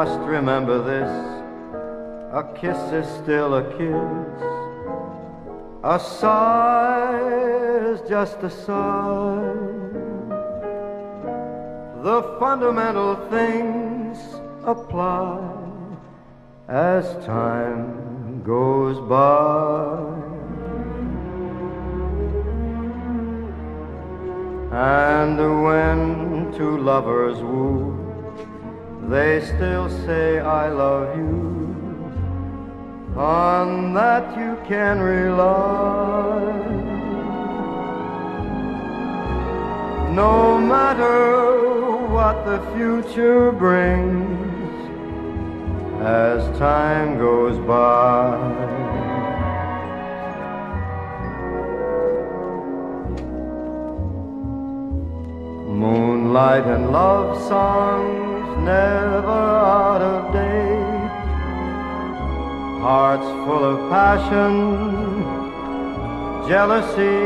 must remember this, a kiss is still a kiss. A sigh is just a sigh. The fundamental things apply as time goes by. And when two lovers woo, they still say I love you. On that you can rely. No matter what the future brings as time goes by. Moonlight and love songs never out of date. Hearts full of passion, jealousy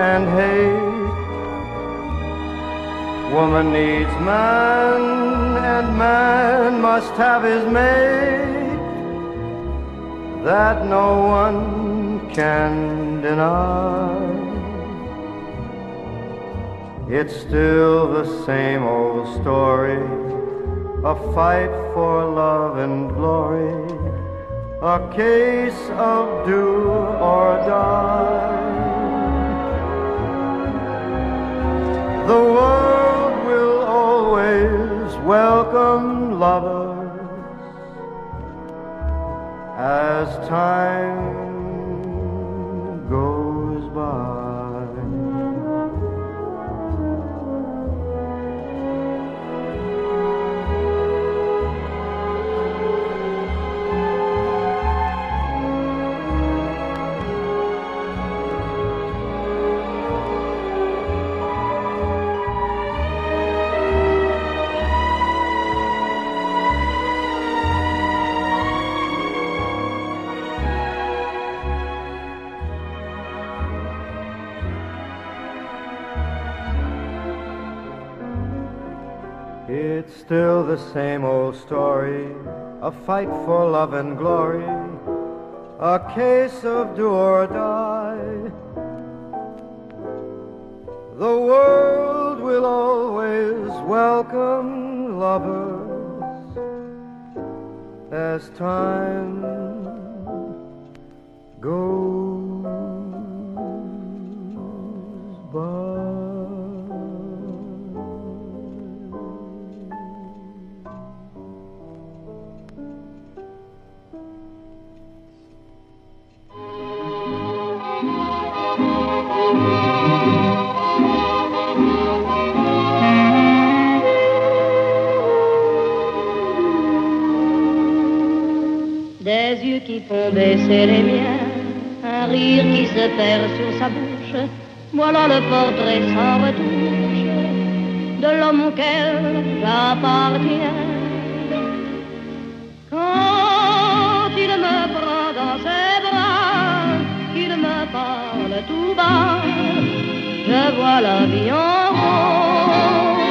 and hate. Woman needs man, and man must have his mate. That no one can deny. It's still the same old story, a fight for love and glory. A case of do or die. The world will always welcome lovers as time goes by. It's still the same old story, a fight for love and glory, a case of do or die. The world will always welcome lovers as time goes by. Des yeux qui font baisser les miens, un rire qui se perd sur sa bouche, voilà le portrait sans retouche de l'homme auquel j'appartiens. Quand il me prend dans ses bras, qu'il me parle tout bas, je vois la vie en rose.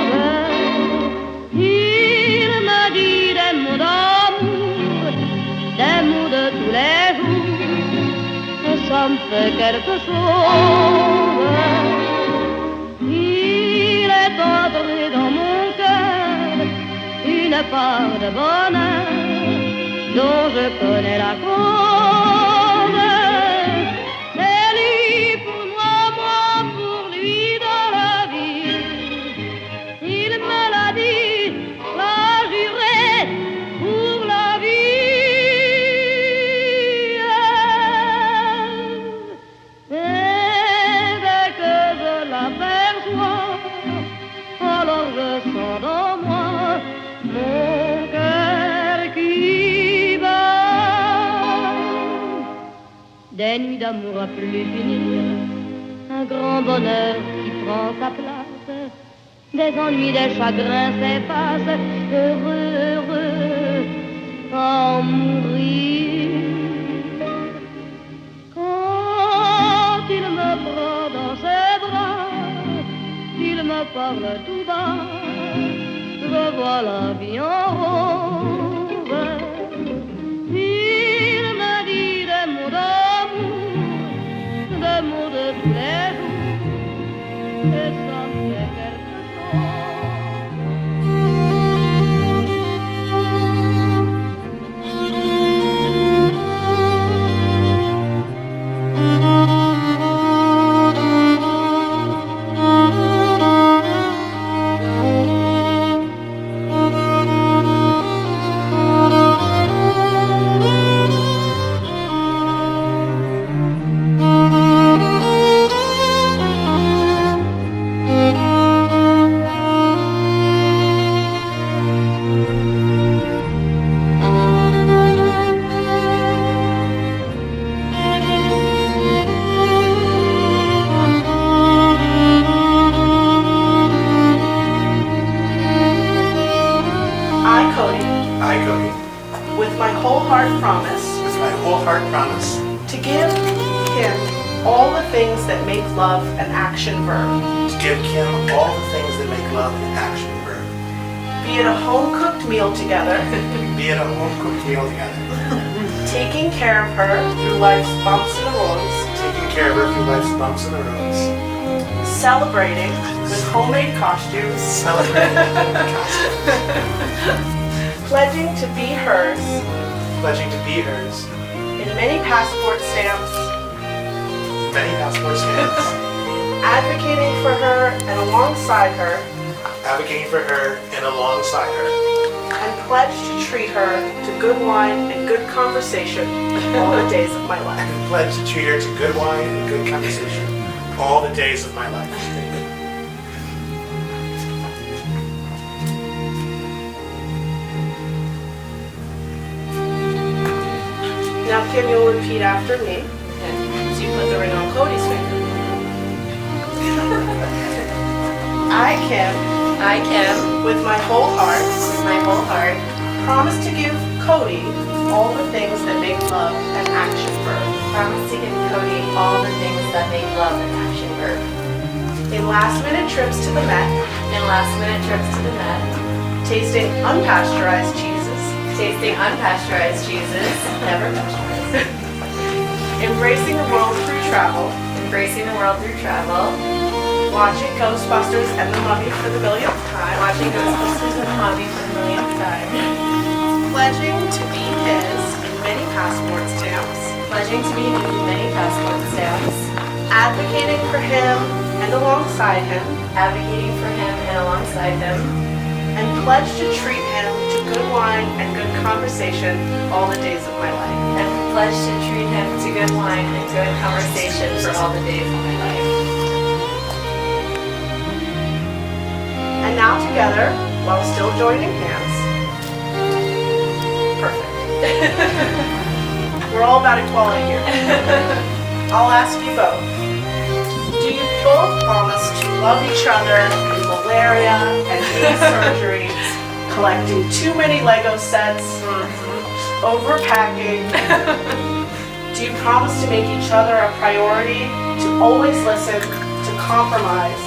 Il me dit des mots d'amour, des mots de tous les jours, et ça me fait quelque chose. Il est entré dans mon cœur une part de bonheur dont je connais la cause. C'est lui pour moi, moi pour lui dans la vie. Il me l'a dit, l'a juré pour la vie. Et dès que je l'aperçois, alors je sens dans moi mon cœur qui bat. Des nuits d'amour à plus finir, un grand bonheur qui prend sa place, des ennuis, des chagrins s'effacent, heureux, heureux, à en mourir. Quand il me prend dans ses bras, il me parle tout bas, je vois la vie en rose. et ça me fait quelque I, Cody, with my whole heart promise to give Kim all the things that make love an action verb. be it a home-cooked meal together, taking care of her through life's bumps and roads, celebrating with homemade costumes, pledging to be hers in many passport stamps, advocating for her and alongside her, and pledge to treat her to good wine and good conversation all the days of my life. All the days of my life. Now, Kim, you'll repeat after me. So you put the ring on Cody's finger. I, Kim, with my whole heart, promise to give Cody all the things that make love an action verb. In last-minute trips to the Met, tasting unpasteurized cheeses, never pasteurized. embracing the world through travel, watching Ghostbusters and the Mummy for the millionth time, pledging to be his in many passport stamps, advocating for him and alongside him, and pledge to treat him to good wine and good conversation all the days of my life. And now together, while still joining hands. Perfect. We're all about equality here. I'll ask you both. Do you both promise to love each other in malaria and knee surgery, collecting too many Lego sets, overpacking? Do you promise to make each other a priority, to always listen, to compromise,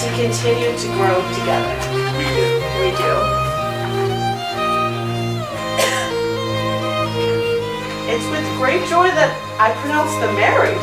to continue to grow together? We do. It's with great joy that I pronounce them married.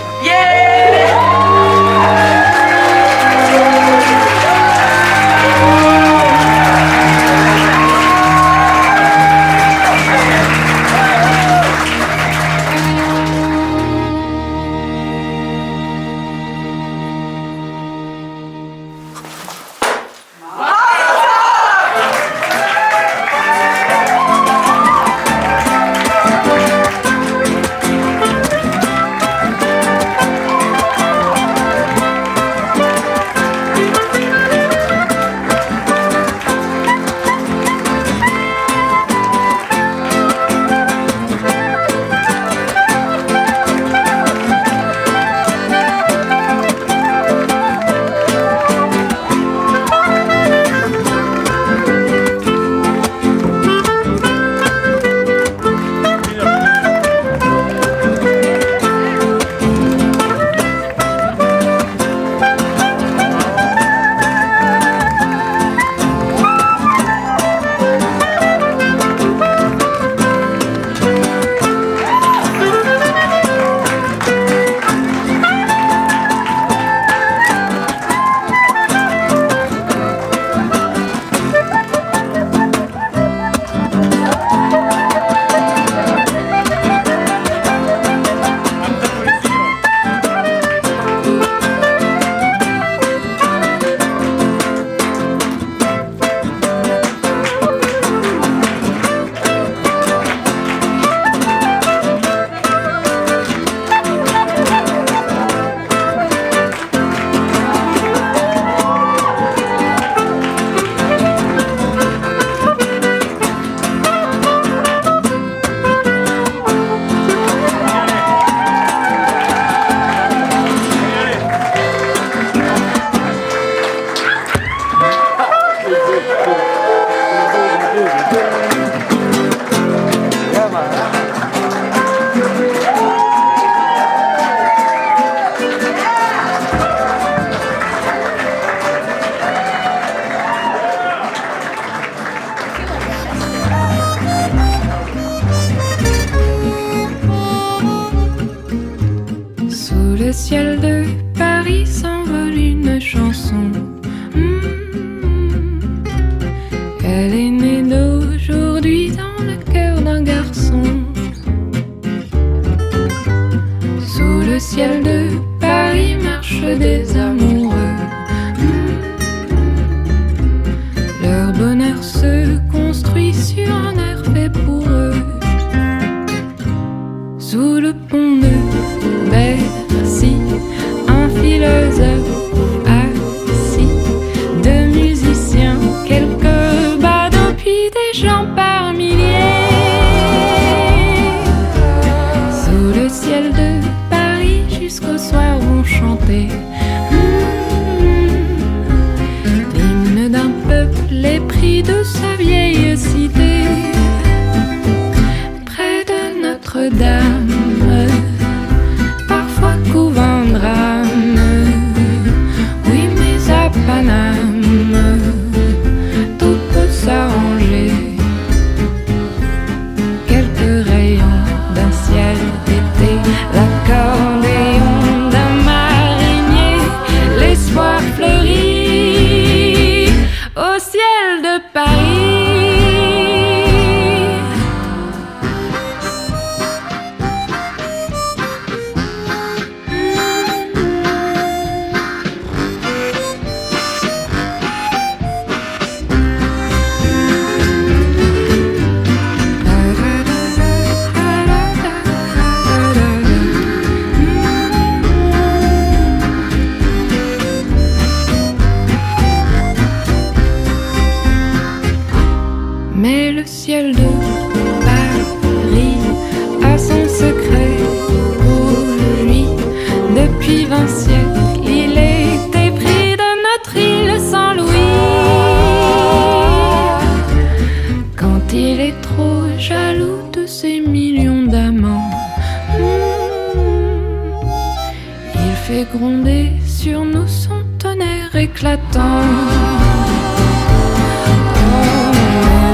des amoureux. Leur bonheur se construit sur un air fait pour eux. Sous le pont de Bercy, un philosophe assis, deux musiciens, quelques badauds, puis des gens par milliers. Sous le ciel de Paris, jusqu'au soir vont chanter l'hymne d'un peuple épris de sa vieille cité. Près de Notre-Dame, parfois couvre un drame. Oui, mais à Paname, tout peut s'arranger. Quelques rayons d'un ciel d'été, l'accordéon d'un marinier, l'espoir fleurit au ciel de Paris. Mais le ciel de Paris a son secret pour lui. Depuis 20 siècles, il est épris de notre île sans Louis. Quand il est trop jaloux de ses millions d'amants, il fait gronder sur nous son tonnerre éclatant.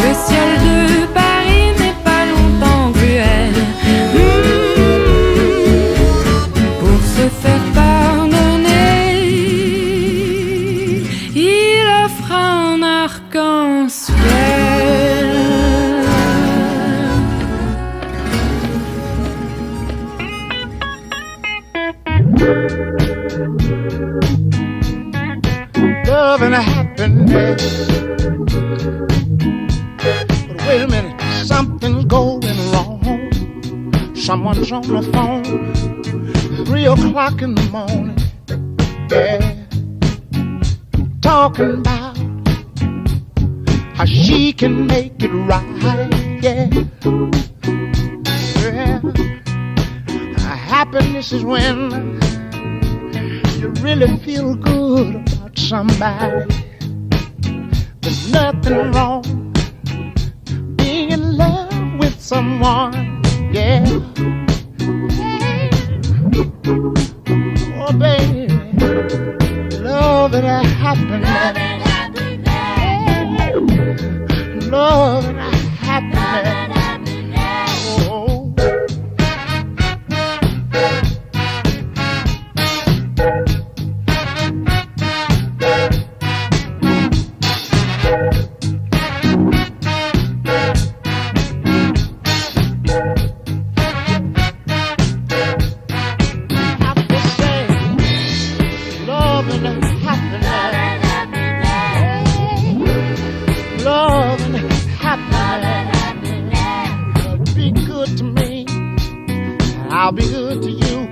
Le ciel de Paris n'est pas longtemps cruel. Pour se faire pardonner, il offre un arc-en-ciel. Love and happiness. Wait a minute, something's going wrong. Someone's on the phone, 3 o'clock in the morning, yeah, talking about how she can make it right, yeah. Happiness is when you really feel good about somebody. There's nothing wrong in love with someone, yeah. Oh, baby, love and happiness. Love and happiness. Oh. I'll be good to you.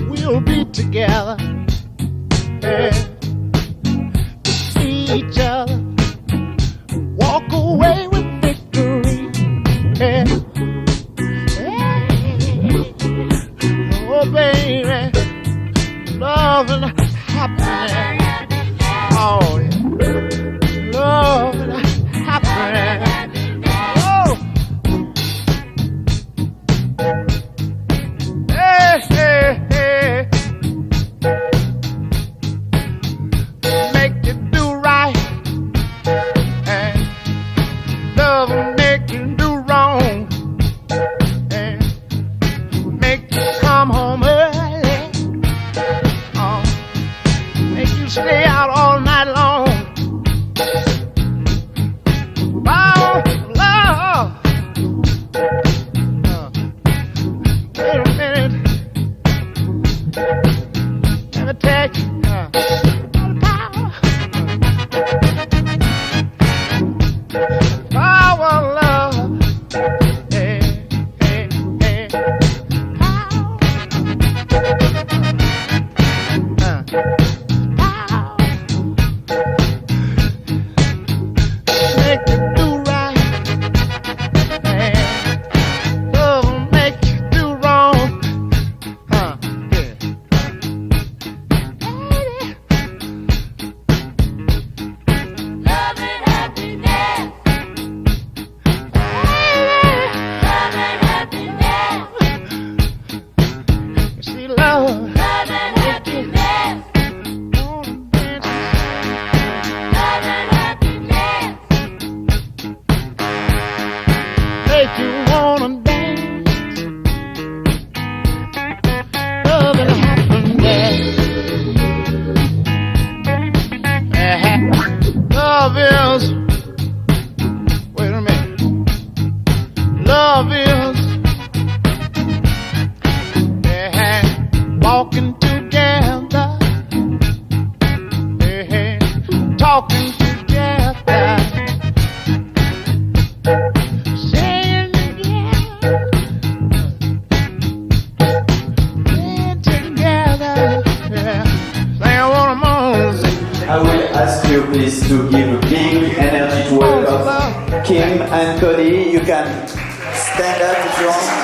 We'll be together, yeah. To see each other, walk away with victory, yeah. Oh, baby, love and happiness. Oh, yeah. Love and happiness. Stay out all night long. Oh, love. Wait a minute. Let me tell you. To give a big energy to welcome Kim and Cody. You can stand up if you want.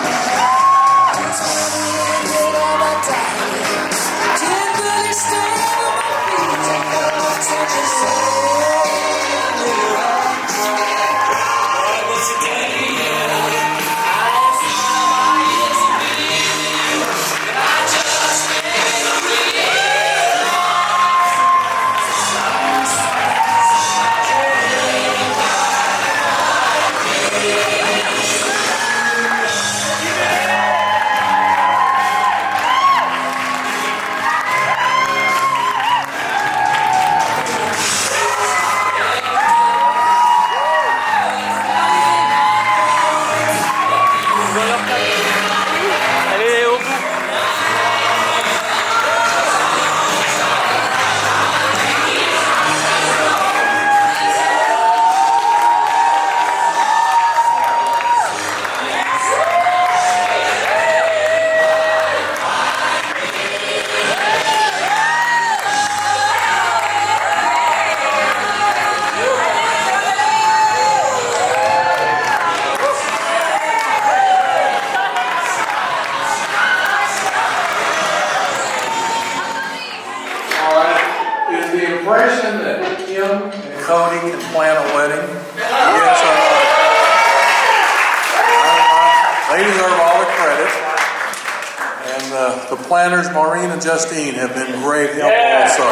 Impression that Kim and Cody can plan a wedding. Yes, they deserve all the credit. And the planners, Maureen and Justine, have been great help also.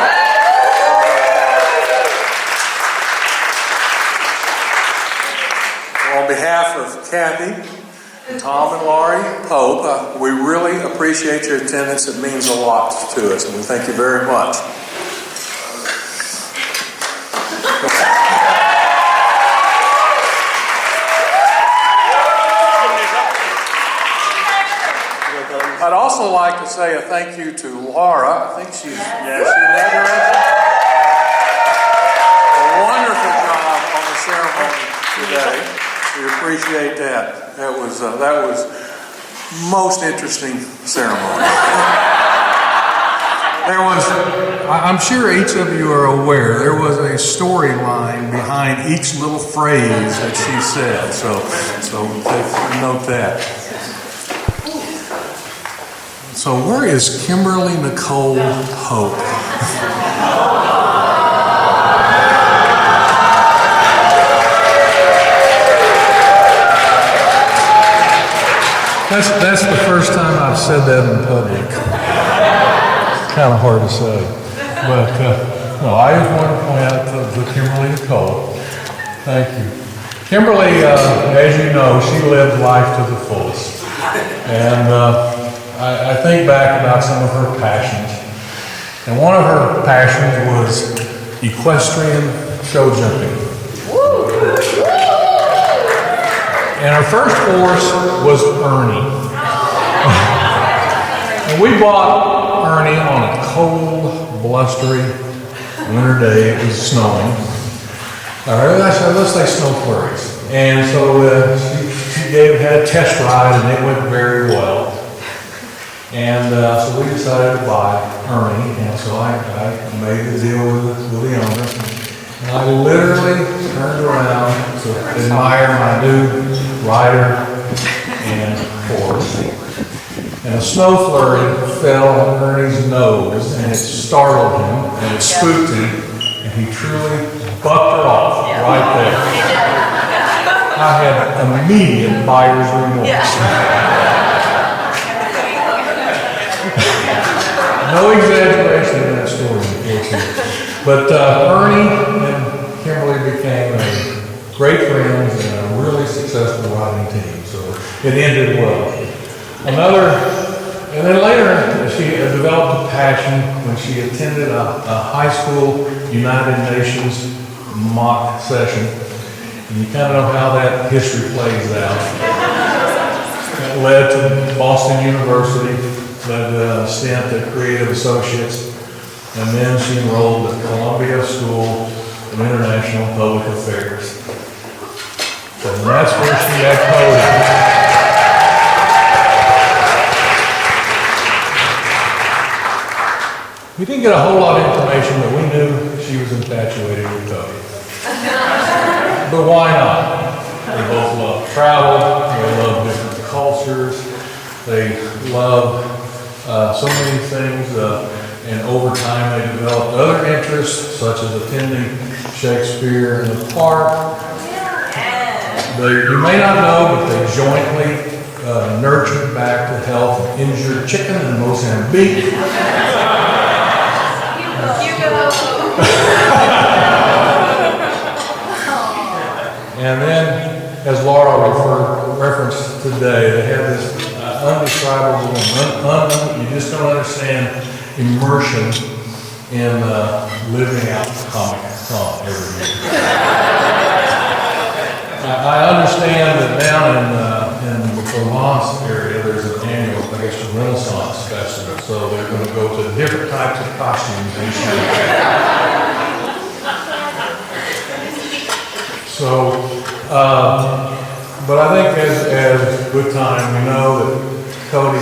So on behalf of Kathy, and Tom and Laurie Pope, we really appreciate your attendance. It means a lot to us, and we thank you very much. I'd also like to say a thank you to Laura. I think she's never a wonderful job on the ceremony today. We appreciate that. That was most interesting ceremony. There was, I'm sure each of you are aware, there was a storyline behind each little phrase that she said. So note that. So where is Kimberly Nicole Hope? That's the first time I've said that in public. Kind of hard to say. But no, I just want to point out to Kimberly Nicole. Thank you. Kimberly, as you know, she lived life to the fullest. And I think back about some of her passions. And one of her passions was equestrian show jumping. And her first horse was Ernie. And we bought Ernie on a cold, blustery winter day. It was snowing. Let's say snow flurries. And so she had a test ride, and it went very well. And so we decided to buy Ernie, and so I made the deal with the owner. And I literally turned around to admire my new rider and horse. And a snow flurry fell on Ernie's nose, and it startled him, and it spooked him, and he truly bucked her off right there. I had immediate buyer's remorse. No exaggeration in that story, unfortunately. But Ernie and Kimberly became great friends and a really successful riding team. So it ended well. And then later she developed a passion when she attended a high school United Nations mock session. And you kind of know how that history plays out. It led to Boston University. Led a stint at Creative Associates, and then she enrolled at Columbia School of International Public Affairs. And that's where she met Cody. We didn't get a whole lot of information, but we knew she was infatuated with Cody. But why not? They both love travel, they love different cultures, they love so many things, and over time they developed other interests, such as attending Shakespeare in the park. You may not know, but they jointly nurtured back to health an injured chicken in Mozambique. And then, as Laura referenced today, they have this undescribable, you just don't understand immersion in living out the comic con every year. I understand that down in the Provence area, there's an annual, I guess, Renaissance festival, so they're going to go to different types of costumes each year. So, but I think as good time, we know that Cody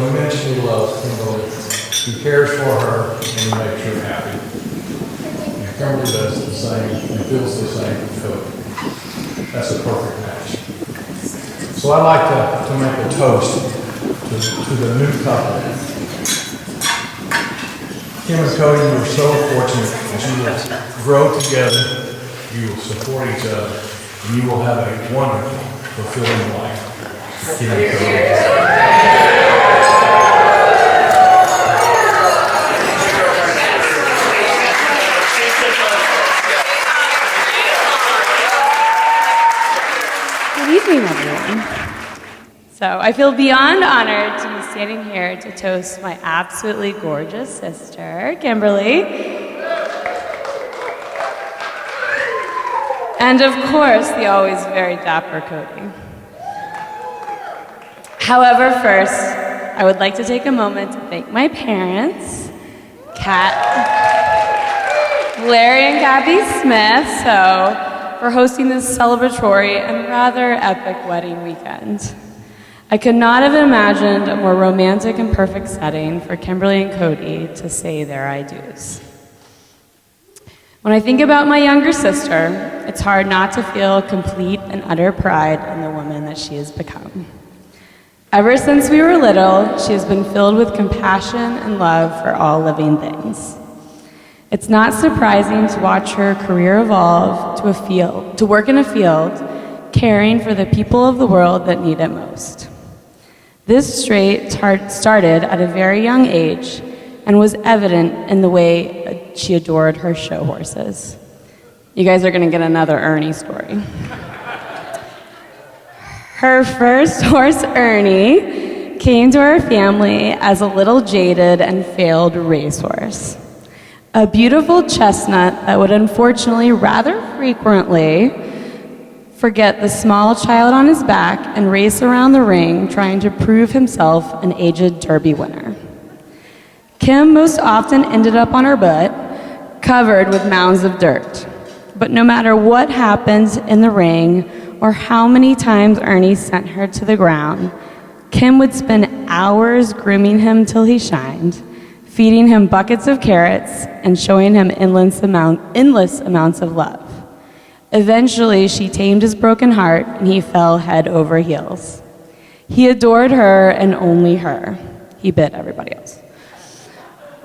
immensely loves Kimberly. He cares for her and he makes her happy. And Kimberly does the same and feels the same with Cody. That's a perfect match. So I'd like to make a toast to the new couple. Kim and Cody, you are so fortunate that you will grow together, you will support each other, and you will have a wonderful, fulfilling life. Kim and Cody. Good evening, everyone. So I feel beyond honored to be standing here to toast my absolutely gorgeous sister, Kimberly. And of course, the always very dapper Cody. However, first, I would like to take a moment to thank my parents, Kat, Larry and Gabby Smith, for hosting this celebratory and rather epic wedding weekend. I could not have imagined a more romantic and perfect setting for Kimberly and Cody to say their I do's. When I think about my younger sister, it's hard not to feel complete and utter pride in the woman that she has become. Ever since we were little, she has been filled with compassion and love for all living things. It's not surprising to watch her career evolve to work in a field, caring for the people of the world that need it most. This trait started at a very young age and was evident in the way she adored her show horses. You guys are going to get another Ernie story. Her first horse, Ernie, came to our family as a little jaded and failed racehorse. A beautiful chestnut that would unfortunately rather frequently forget the small child on his back and race around the ring trying to prove himself an aged Derby winner. Kim most often ended up on her butt, covered with mounds of dirt. But no matter what happened in the ring or how many times Ernie sent her to the ground, Kim would spend hours grooming him till he shined, feeding him buckets of carrots and showing him endless amounts of love. Eventually, she tamed his broken heart and he fell head over heels. He adored her and only her. He bit everybody else.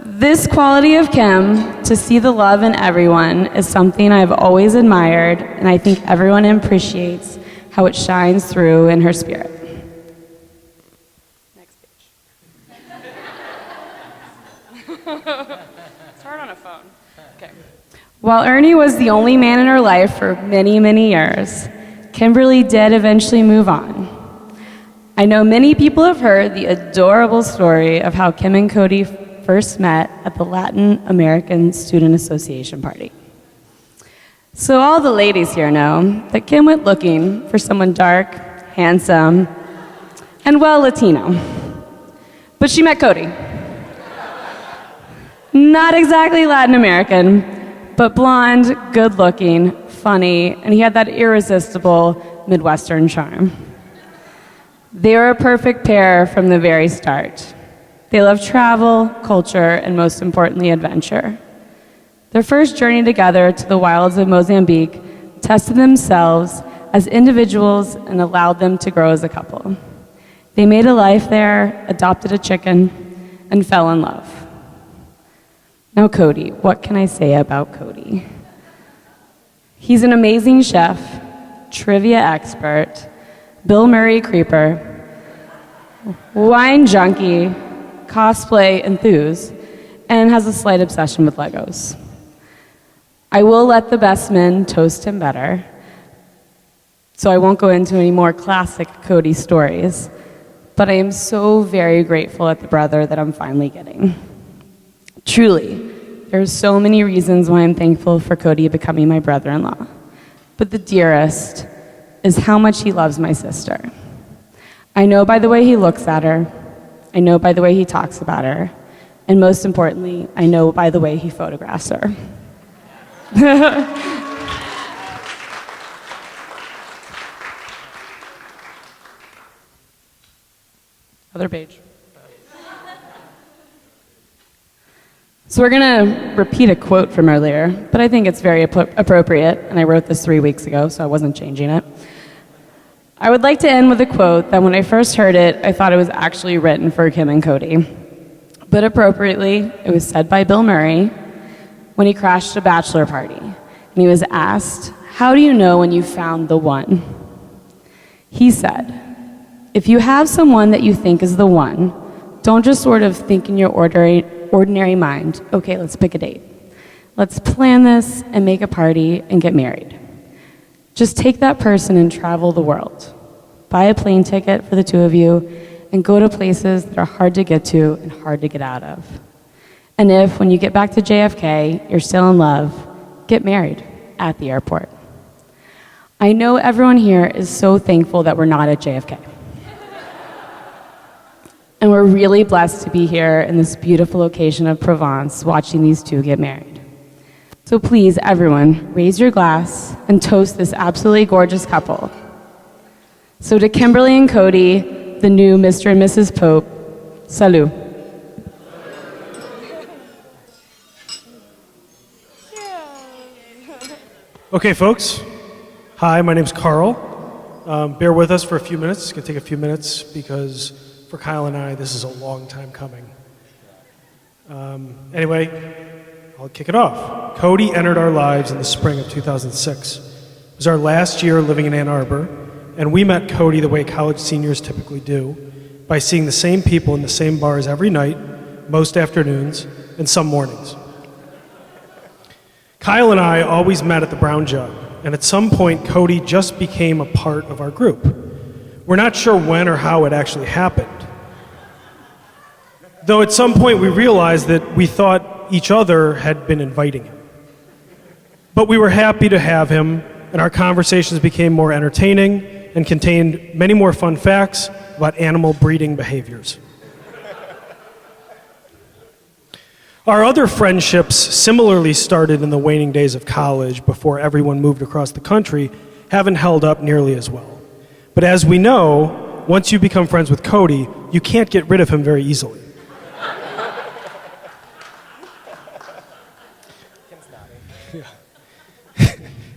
This quality of Kim, to see the love in everyone, is something I've always admired, and I think everyone appreciates how it shines through in her spirit. Next page. It's hard on a phone. Okay. While Ernie was the only man in her life for many, many years, Kimberly did eventually move on. I know many people have heard the adorable story of how Kim and Cody first met at the Latin American Student Association party. So all the ladies here know that Kim went looking for someone dark, handsome, and well, Latino. But she met Cody. Not exactly Latin American, but blonde, good-looking, funny, and he had that irresistible Midwestern charm. They were a perfect pair from the very start. They loved travel, culture, and most importantly, adventure. Their first journey together to the wilds of Mozambique tested themselves as individuals and allowed them to grow as a couple. They made a life there, adopted a chicken, and fell in love. Now Cody, what can I say about Cody? He's an amazing chef, trivia expert, Bill Murray creeper, wine junkie, cosplay enthuse, and has a slight obsession with Legos. I will let the best men toast him better, so I won't go into any more classic Cody stories, but I am so very grateful at the brother that I'm finally getting. Truly, there are so many reasons why I'm thankful for Cody becoming my brother-in-law, but the dearest is how much he loves my sister. I know by the way he looks at her, I know by the way he talks about her, and most importantly, I know by the way he photographs her. Other page. So we're gonna repeat a quote from earlier, but I think it's very appropriate, and I wrote this 3 weeks ago, so I wasn't changing it. I would like to end with a quote that when I first heard it, I thought it was actually written for Kim and Cody. But appropriately, it was said by Bill Murray when he crashed a bachelor party, and he was asked, "How do you know when you found the one?" He said, "If you have someone that you think is the one, don't just sort of think in your ordinary mind, okay, let's pick a date. Let's plan this and make a party and get married. Just take that person and travel the world. Buy a plane ticket for the two of you and go to places that are hard to get to and hard to get out of. And if, when you get back to JFK, you're still in love, get married at the airport." I know everyone here is so thankful that we're not at JFK. And we're really blessed to be here in this beautiful location of Provence watching these two get married. So please, everyone, raise your glass and toast this absolutely gorgeous couple. So to Kimberly and Cody, the new Mr. and Mrs. Pope, salut. Okay, folks. Hi, my name's Carl. Bear with us for a few minutes. It's going to take a few minutes because for Kyle and I, this is a long time coming. Anyway, I'll kick it off. Cody entered our lives in the spring of 2006. It was our last year living in Ann Arbor, and we met Cody the way college seniors typically do, by seeing the same people in the same bars every night, most afternoons, and some mornings. Kyle and I always met at the Brown Jug, and at some point, Cody just became a part of our group. We're not sure when or how it actually happened. Though at some point we realized that we thought each other had been inviting him. But we were happy to have him, and our conversations became more entertaining and contained many more fun facts about animal breeding behaviors. Our other friendships similarly started in the waning days of college before everyone moved across the country, haven't held up nearly as well. But as we know, once you become friends with Cody, you can't get rid of him very easily.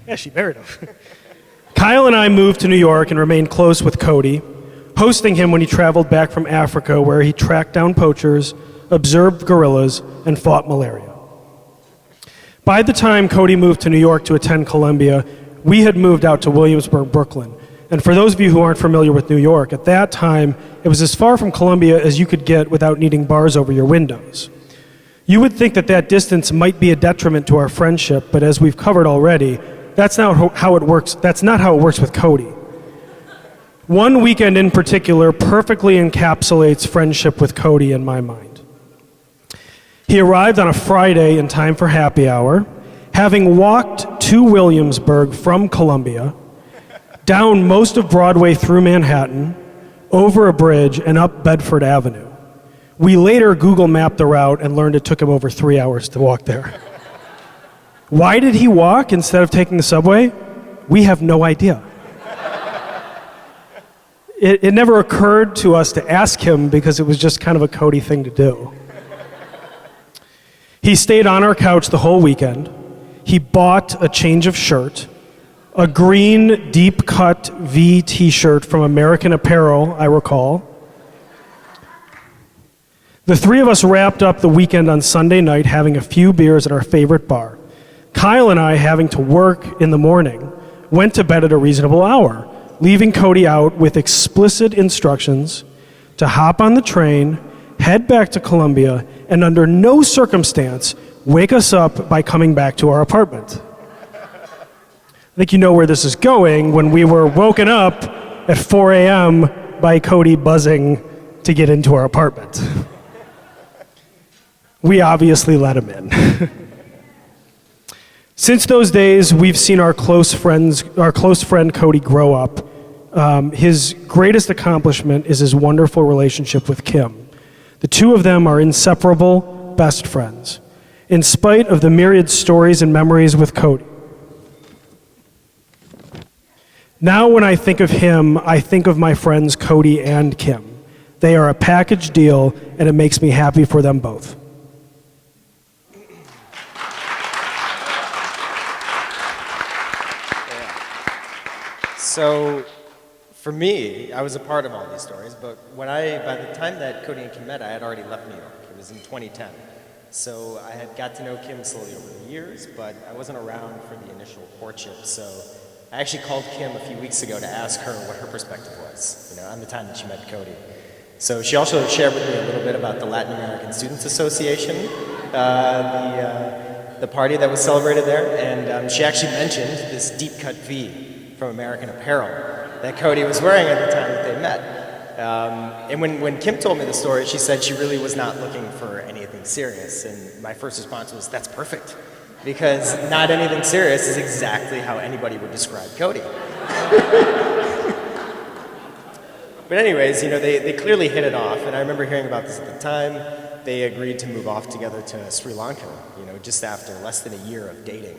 Yeah, she married him. Kyle and I moved to New York and remained close with Cody, hosting him when he traveled back from Africa, where he tracked down poachers, observed gorillas, and fought malaria. By the time Cody moved to New York to attend Columbia, we had moved out to Williamsburg, Brooklyn. And for those of you who aren't familiar with New York, at that time, it was as far from Columbia as you could get without needing bars over your windows. You would think that that distance might be a detriment to our friendship, but as we've covered already, that's not how it works. That's not how it works with Cody. One weekend in particular perfectly encapsulates friendship with Cody in my mind. He arrived on a Friday in time for happy hour, having walked to Williamsburg from Columbia, down most of Broadway through Manhattan, over a bridge, and up Bedford Avenue. We later Google mapped the route and learned it took him over 3 hours to walk there. Why did he walk instead of taking the subway? We have no idea. It never occurred to us to ask him because it was just kind of a Cody thing to do. He stayed on our couch the whole weekend. He bought a change of shirt, a green deep-cut V t-shirt from American Apparel, I recall. The three of us wrapped up the weekend on Sunday night having a few beers at our favorite bar. Kyle and I, having to work in the morning, went to bed at a reasonable hour, leaving Cody out with explicit instructions to hop on the train, head back to Columbia, and under no circumstance wake us up by coming back to our apartment. I think you know where this is going when we were woken up at 4 a.m. by Cody buzzing to get into our apartment. We obviously let him in. Since those days, we've seen our close friend Cody grow up. His greatest accomplishment is his wonderful relationship with Kim. The two of them are inseparable best friends, in spite of the myriad stories and memories with Cody. Now when I think of him, I think of my friends Cody and Kim. They are a package deal, and it makes me happy for them both. So, for me, I was a part of all these stories, but by the time that Cody and Kim met, I had already left New York. It was in 2010. So I had got to know Kim slowly over the years, but I wasn't around for the initial courtship. So I actually called Kim a few weeks ago to ask her what her perspective was, on the time that she met Cody. So she also shared with me a little bit about the Latin American Students Association, the party that was celebrated there, and she actually mentioned this deep-cut V from American Apparel that Cody was wearing at the time that they met. And when Kim told me the story, she said she really was not looking for anything serious. And my first response was, that's perfect. Because not anything serious is exactly how anybody would describe Cody. But anyways, they clearly hit it off. And I remember hearing about this at the time. They agreed to move off together to Sri Lanka, just after less than a year of dating.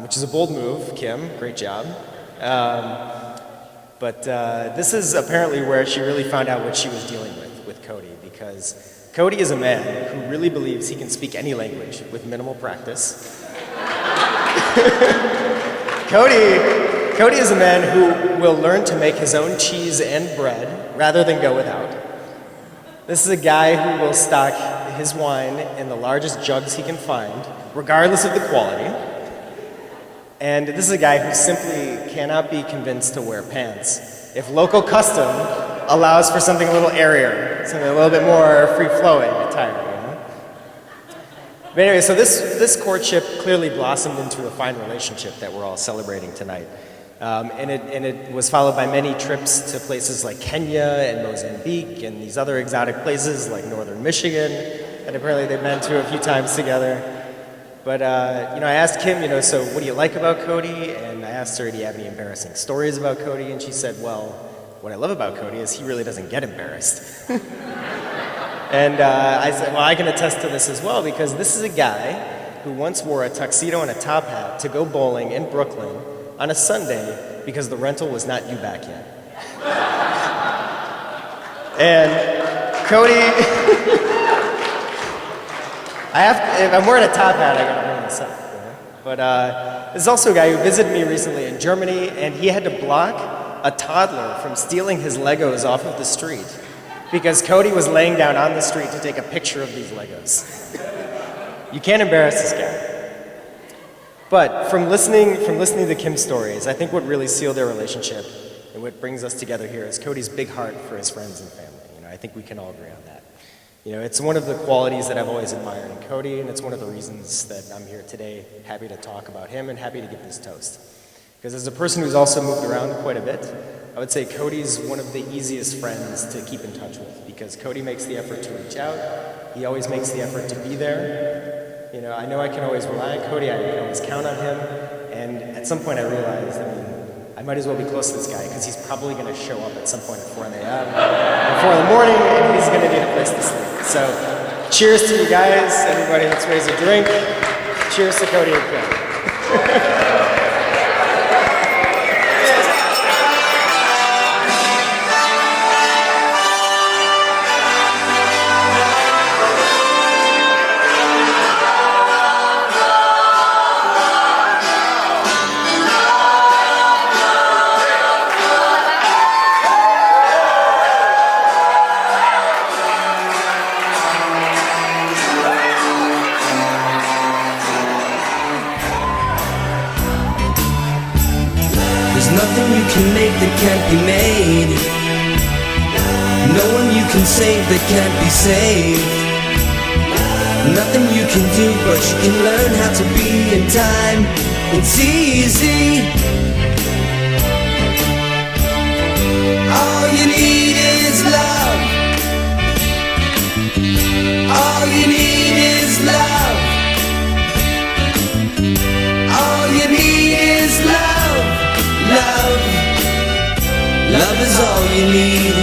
Which is a bold move, Kim, great job. But this is apparently where she really found out what she was dealing with Cody, because Cody is a man who really believes he can speak any language with minimal practice. Cody is a man who will learn to make his own cheese and bread rather than go without. This is a guy who will stock his wine in the largest jugs he can find, regardless of the quality. And this is a guy who simply cannot be convinced to wear pants if local custom allows for something a little airier, something a little bit more free-flowing attire. But anyway, so this courtship clearly blossomed into a fine relationship that we're all celebrating tonight. And it was followed by many trips to places like Kenya and Mozambique and these other exotic places like northern Michigan that apparently they've been to a few times together. But, I asked Kim, so what do you like about Cody? And I asked her, do you have any embarrassing stories about Cody? And she said, well, what I love about Cody is he really doesn't get embarrassed. And I said, well, I can attest to this as well, because this is a guy who once wore a tuxedo and a top hat to go bowling in Brooklyn on a Sunday because the rental was not due back yet. And Cody, if I'm wearing a top hat, I gotta bring this up. But there's also a guy who visited me recently in Germany, and he had to block a toddler from stealing his Legos off of the street because Cody was laying down on the street to take a picture of these Legos. You can't embarrass this guy. But from listening to Kim's stories, I think what really sealed their relationship and what brings us together here is Cody's big heart for his friends and family. I think we can all agree on that. It's one of the qualities that I've always admired in Cody, and it's one of the reasons that I'm here today, happy to talk about him and happy to give this toast. Because as a person who's also moved around quite a bit, I would say Cody's one of the easiest friends to keep in touch with, because Cody makes the effort to reach out. He always makes the effort to be there. I know I can always rely on Cody, I can always count on him, and at some point I realized, I might as well be close to this guy, because he's probably going to show up at some point at 4 a.m., or 4 in the morning, and he's going to need a place to sleep. So, cheers to you guys. Everybody, let's raise a drink. Cheers to Cody and Kim. Can make that can't be made. No one you can save that can't be saved. Nothing you can do, but you can learn how to be in time. It's easy. All you need is love. All you need is love. All you need is love. Love. Love is all you need.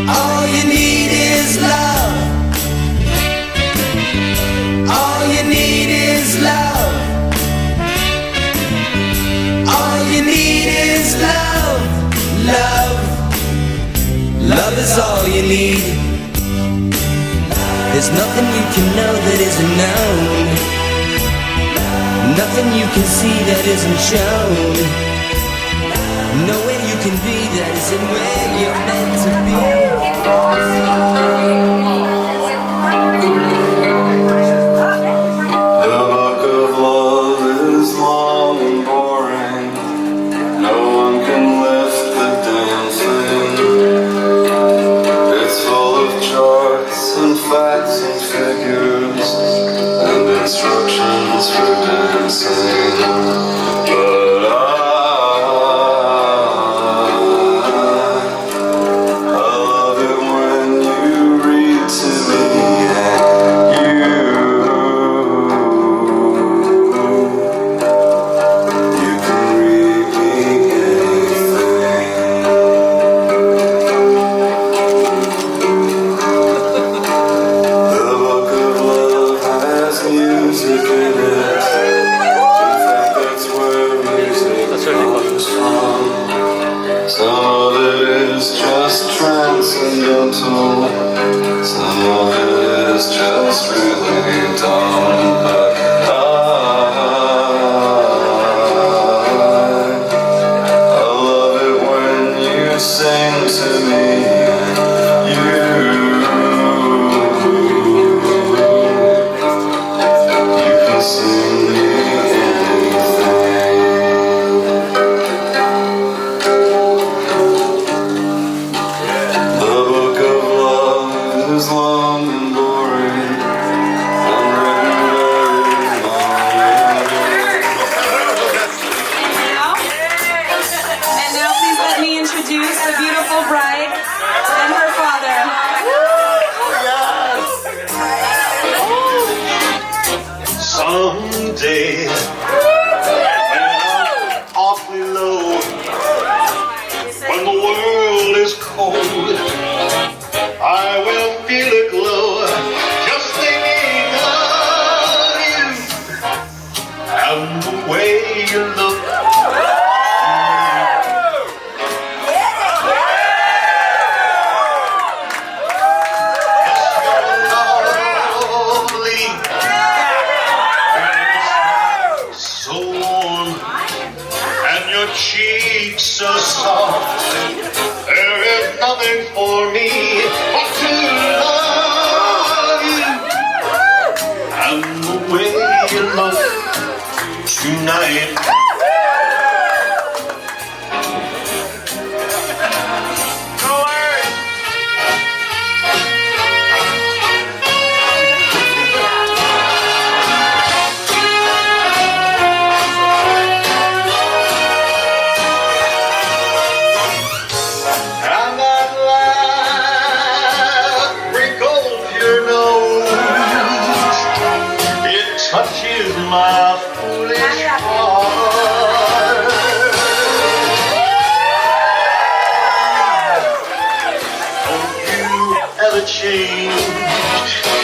All you need is love. All you need is love. All you need is love. Love. Love is all you need. There's nothing you can know that isn't known. Nothing you can see that isn't shown. Nowhere you can be that isn't where you're meant to be. The book of love is long and boring. No one can lift the damn thing. It's full of charts and facts and figures and instructions for dancing. But I love it when you read to me and you can read me anything. The book of love has music in it. In fact, that's where music comes from. Some of it is just transcendental. Some of it is just really dumb. But I love it when you sing to me and you can sing me anything. The book of love is long and boring, unwritten you look. So warm, and your cheeks so soft. There is nothing for me but to love you. And the way you look tonight. Touches my foolish heart. Don't you ever change.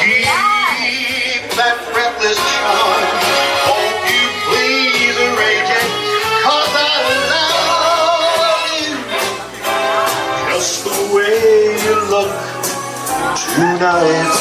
Keep that breathless charm. Won't you please arrange it? 'Cause I love you. Just the way you look tonight.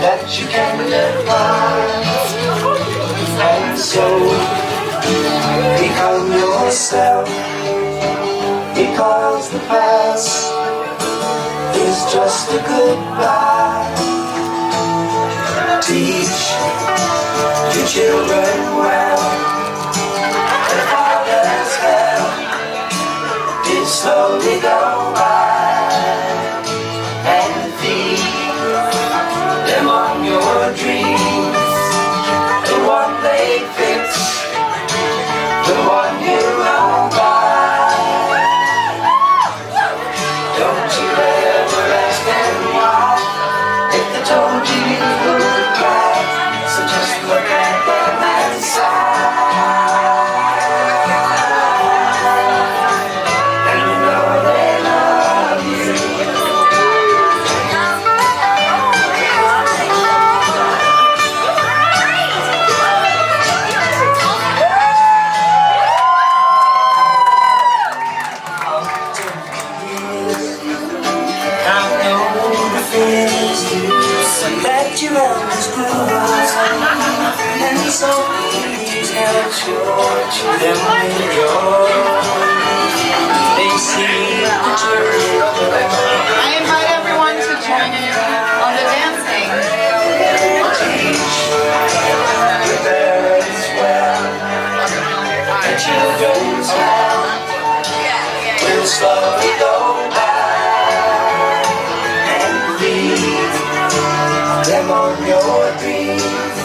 That you can never and so become yourself, because the past is just a goodbye. Teach your children well, and father's hell is slowly go by, and feed them on your dreams, the one they fix, the one you run by. Don't you ever ask them why, if they told you you would cry, so just look at them and sigh, and you know they love you. That your elders grew and so please help your children with your. They see the church. I invite everyone to join in on the dancing. Teach the parents well, the children's hell will slowly go by, and leave them on your dreams,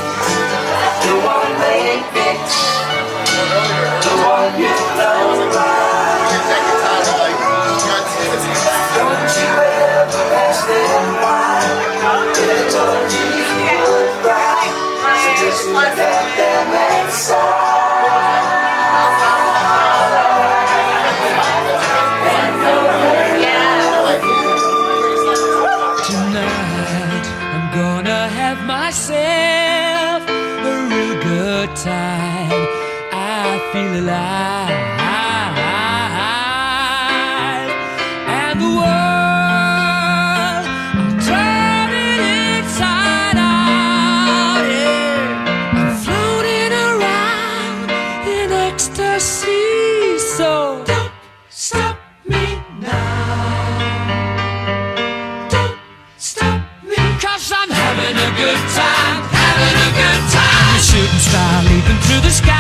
the one they fix, the one you love right. Don't you ever ask them why, if they told you you would cry, so just look at them and sigh. Tonight I'm gonna have myself a real good time. I feel alive, and the world I'm turning inside out. Yeah, I'm floating around in ecstasy. So don't stop me now. Stop me, 'cause I'm having a good time, having a good time. A shooting star leaping through the sky.